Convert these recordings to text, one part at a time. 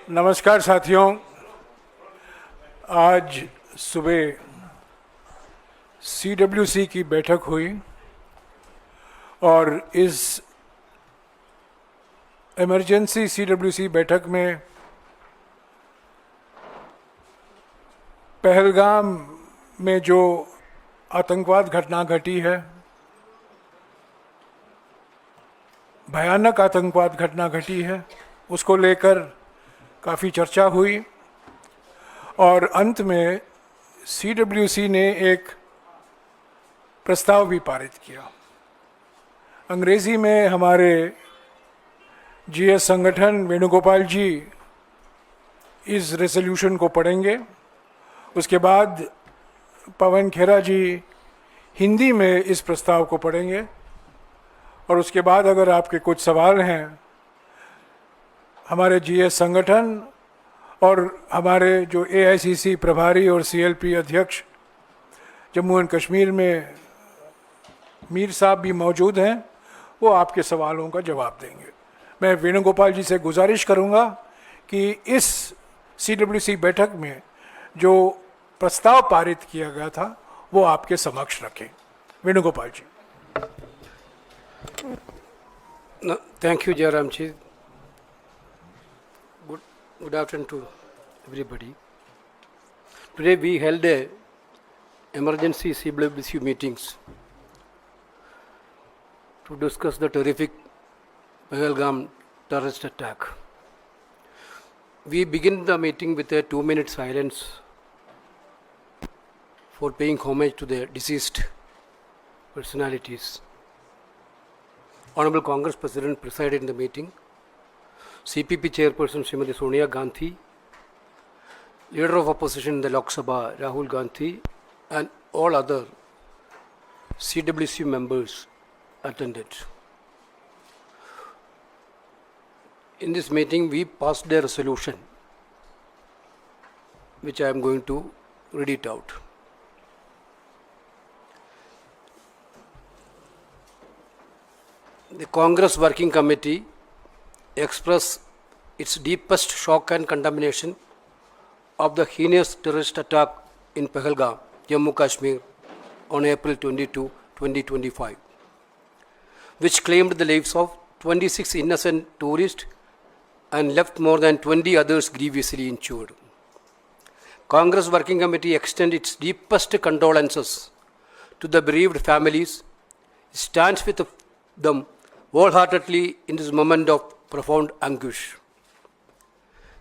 नमस्कार साथियों, आज सुबह CWC की बैठक हुई और इस इमरजेंसी CWC बैठक में पहलगाम में जो आतंकवाद घटना घटी है, भयानक आतंकवाद घटना घटी है, उसको लेकर काफ़ी चर्चा हुई और अंत में CWC ने एक प्रस्ताव भी पारित किया। अंग्रेज़ी में हमारे GS संगठन वेणुगोपाल जी इस रेजोल्यूशन को पढ़ेंगे। उसके बाद पवन खेरा जी हिंदी में इस प्रस्ताव को पढ़ेंगे और उसके बाद अगर आपके कुछ सवाल हैं, हमारे GS संगठन और हमारे जो AICC प्रभारी और CLP अध्यक्ष जम्मू एंड कश्मीर में मीर साहब भी मौजूद हैं, वो आपके सवालों का जवाब देंगे। मैं वेणुगोपाल जी से गुजारिश करूंगा कि इस CWC बैठक में जो प्रस्ताव पारित किया गया था वो आपके समक्ष रखें। वेणुगोपाल जी। Thank you, Jairam ji. Good afternoon to everybody. Today we held a emergency CWC meetings to discuss the terrific Pahalgam terrorist attack. We begin the meeting with a 2-minute silence for paying homage to the deceased personalities. Honorable Congress President presided in the meeting. CPP Chairperson Srimati Sonia Gandhi, Leader of Opposition in the Lok Sabha Rahul Gandhi, and all other CWC members attended. In this meeting, we passed a resolution, which I am going to read it out. The Congress Working Committee express its deepest shock and condemnation of the heinous terrorist attack in Pahalgam, Jammu Kashmir on April 22, 2025, which claimed the lives of 26 innocent tourists and left more than 20 others grievously injured. Congress Working Committee extends its deepest condolences to the bereaved families, stands with them wholeheartedly in this moment of profound anguish.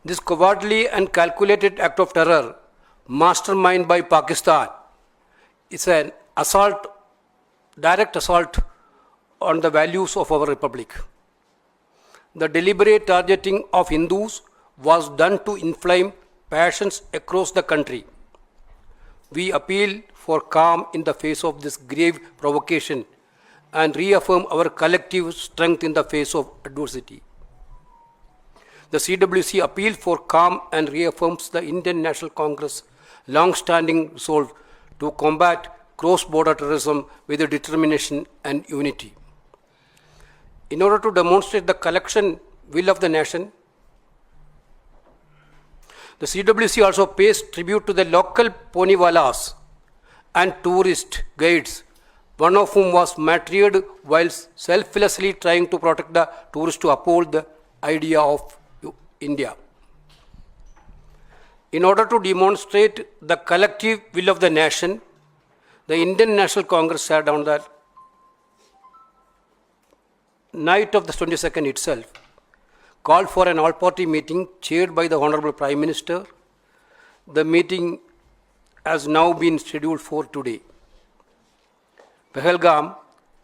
This cowardly and calculated act of terror, masterminded by Pakistan, is an assault, direct assault on the values of our republic. The deliberate targeting of Hindus was done to inflame passions across the country. We appeal for calm in the face of this grave provocation and reaffirm our collective strength in the face of adversity. The CWC appeal for calm and reaffirms the Indian National Congress' long-standing resolve to combat cross-border terrorism with determination and unity. In order to demonstrate the collection will of the nation, the CWC also pays tribute to the local poniwalas and tourist guides, one of whom was martyred while selflessly trying to protect the tourists to uphold the idea of India. In order to demonstrate the collective will of the nation, the Indian National Congress sat down that night of the 22nd itself, called for an all-party meeting chaired by the Honorable Prime Minister. The meeting has now been scheduled for today. Pahalgam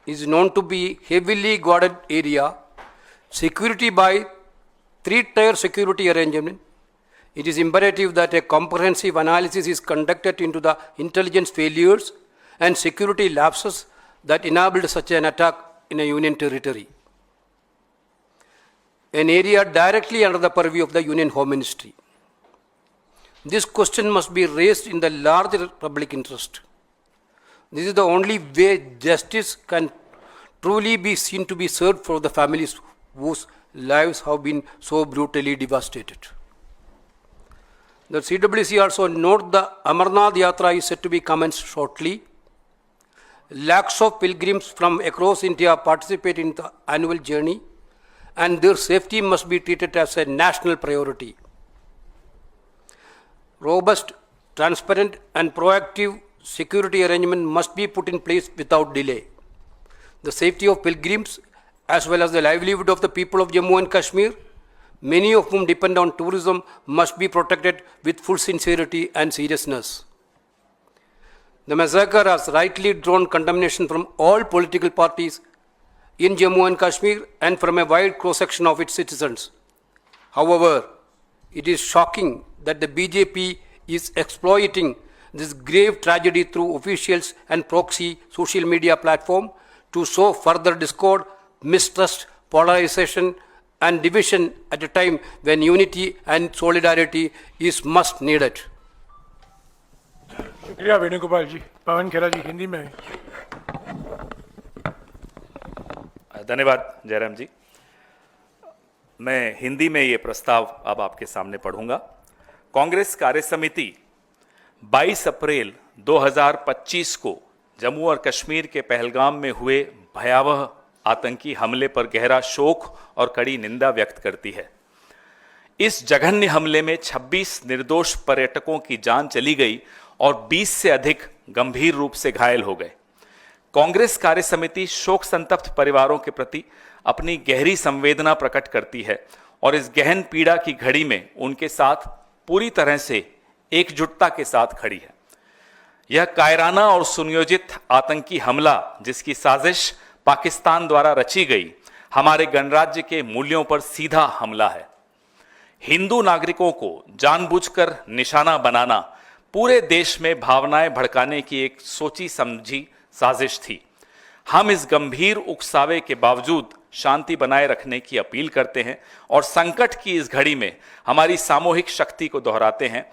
is known to be heavily guarded area, security by 3-tier security arrangement. It is imperative that a comprehensive analysis is conducted into the intelligence failures and security lapses that enabled such an attack in a union territory, an area directly under the purview of the Union Home Ministry. This question must be raised in the larger public interest. This is the only way justice can truly be seen to be served for the families whose lives have been so brutally devastated. The CWC also note the Amarnath Yatra is set to be commenced shortly. Lakhs of pilgrims from across India participate in the annual journey, and their safety must be treated as a national priority. Robust, transparent, and proactive security arrangement must be put in place without delay. The safety of pilgrims, as well as the livelihood of the people of Jammu and Kashmir, many of whom depend on tourism, must be protected with full sincerity and seriousness. The massacre has rightly drawn condemnation from all political parties in Jammu and Kashmir and from a wide cross-section of its citizens. However, it is shocking that the BJP is exploiting this grave tragedy through officials and proxy social media platform to sow further discord, mistrust, polarization, and division at a time when unity and solidarity is much needed. शुक्रिया वेणुगोपाल जी। पवन खेरा जी हिंदी में। धन्यवाद जयराम जी। मैं हिंदी में ये प्रस्ताव अब आपके सामने पढ़ूंगा। कांग्रेस कार्य समिति 22 अप्रैल 2025 को जम्मू और कश्मीर के पहलगाम में हुए भयावह आतंकी हमले पर गहरा शोक और कड़ी निंदा व्यक्त करती है। इस जघन्य हमले में 26 निर्दोष पर्यटकों की जान चली गई और 20 से अधिक गंभीर रूप से घायल हो गए। कांग्रेस कार्य समिति शोक संतप्त परिवारों के प्रति अपनी गहरी संवेदना प्रकट करती है और इस गहन पीड़ा की घड़ी में उनके साथ पूरी तरह से एकजुटता के साथ खड़ी है। यह कायराना और सुनियोजित आतंकी हमला, जिसकी साजिश पाकिस्तान द्वारा रची गई, हमारे गणराज्य के मूल्यों पर सीधा हमला है। हिंदू नागरिकों को जानबूझकर निशाना बनाना पूरे देश में भावनाएं भड़काने की एक सोची समझी साजिश थी। हम इस गंभीर उकसावे के बावजूद शांति बनाए रखने की अपील करते हैं और संकट की इस घड़ी में हमारी सामूहिक शक्ति को दोहराते हैं।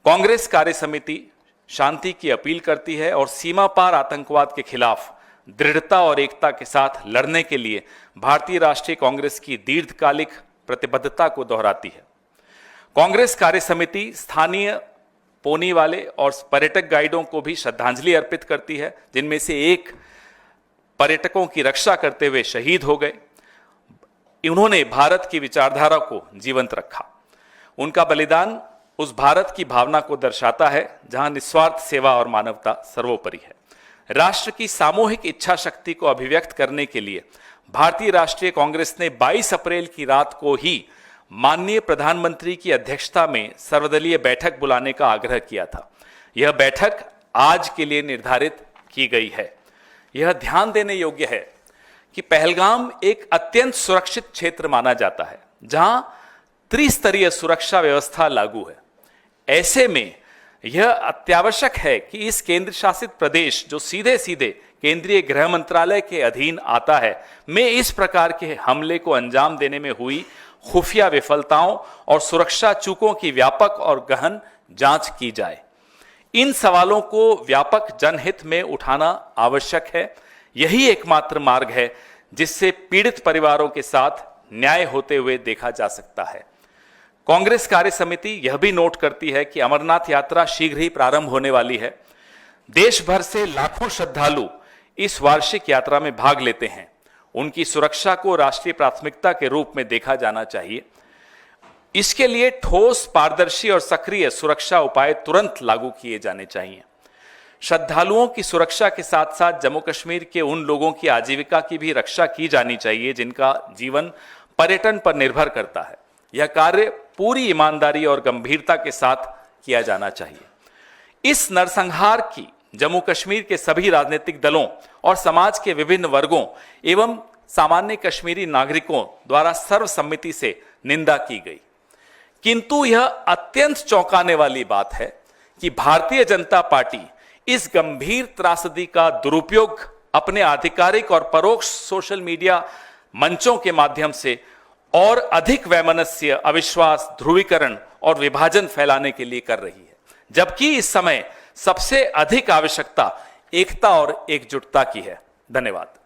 कांग्रेस कार्य समिति शांति की अपील करती है और सीमा पार आतंकवाद के खिलाफ दृढ़ता और एकता के साथ लड़ने के लिए भारतीय राष्ट्रीय कांग्रेस की दीर्घकालिक प्रतिबद्धता को दोहराती है। कांग्रेस कार्य समिति स्थानीय पोनी वाले और पर्यटक गाइडों को भी श्रद्धांजलि अर्पित करती है, जिनमें से एक पर्यटकों की रक्षा करते हुए शहीद हो गए। उन्होंने भारत की विचारधारा को जीवंत रखा। उनका बलिदान उस भारत की भावना को दर्शाता है जहां निस्वार्थ सेवा और मानवता सर्वोपरि है। राष्ट्र की सामूहिक इच्छा शक्ति को अभिव्यक्त करने के लिए भारतीय राष्ट्रीय कांग्रेस ने 22 अप्रैल की रात को ही माननीय प्रधानमंत्री की अध्यक्षता में सर्वदलीय बैठक बुलाने का आग्रह किया था। यह बैठक आज के लिए निर्धारित की गई है। यह ध्यान देने योग्य है कि पहलगाम एक अत्यंत सुरक्षित क्षेत्र माना जाता है, जहां त्रिस्तरीय सुरक्षा व्यवस्था लागू है। ऐसे में यह अत्यावश्यक है कि इस केंद्र शासित प्रदेश, जो सीधे सीधे केंद्रीय गृह मंत्रालय के अधीन आता है, में इस प्रकार के हमले को अंजाम देने में हुई खुफिया विफलताओं और सुरक्षा चूकों की व्यापक और गहन जांच की जाए। इन सवालों को व्यापक जनहित में उठाना आवश्यक है। यही एकमात्र मार्ग है जिससे पीड़ित परिवारों के साथ न्याय होते हुए देखा जा सकता है। कांग्रेस कार्य समिति यह भी नोट करती है कि अमरनाथ यात्रा शीघ्र ही प्रारंभ होने वाली है। देश भर से लाखों श्रद्धालु इस वार्षिक यात्रा में भाग लेते हैं। उनकी सुरक्षा को राष्ट्रीय प्राथमिकता के रूप में देखा जाना चाहिए। इसके लिए ठोस, पारदर्शी और सक्रिय सुरक्षा उपाय तुरंत लागू किए जाने चाहिए। श्रद्धालुओं की सुरक्षा के साथ साथ जम्मू कश्मीर के उन लोगों की आजीविका की भी रक्षा की जानी चाहिए जिनका जीवन पर्यटन पर निर्भर करता है। यह कार्य पूरी ईमानदारी और गंभीरता के साथ किया जाना चाहिए। इस नरसंहार की जम्मू कश्मीर के सभी राजनीतिक दलों और समाज के विभिन्न वर्गों एवं सामान्य कश्मीरी नागरिकों द्वारा सर्वसम्मति से निंदा की गई। किंतु यह अत्यंत चौंकाने वाली बात है कि भारतीय जनता पार्टी इस गंभीर त्रासदी का दुरुपयोग अपने आधिकारिक और परोक्ष सोशल मीडिया मंचों के माध्यम से और अधिक वैमनस्य, अविश्वास, ध्रुवीकरण और विभाजन फैलाने के लिए कर रही है, जबकि इस समय सबसे अधिक आवश्यकता एकता और एकजुटता की है। धन्यवाद।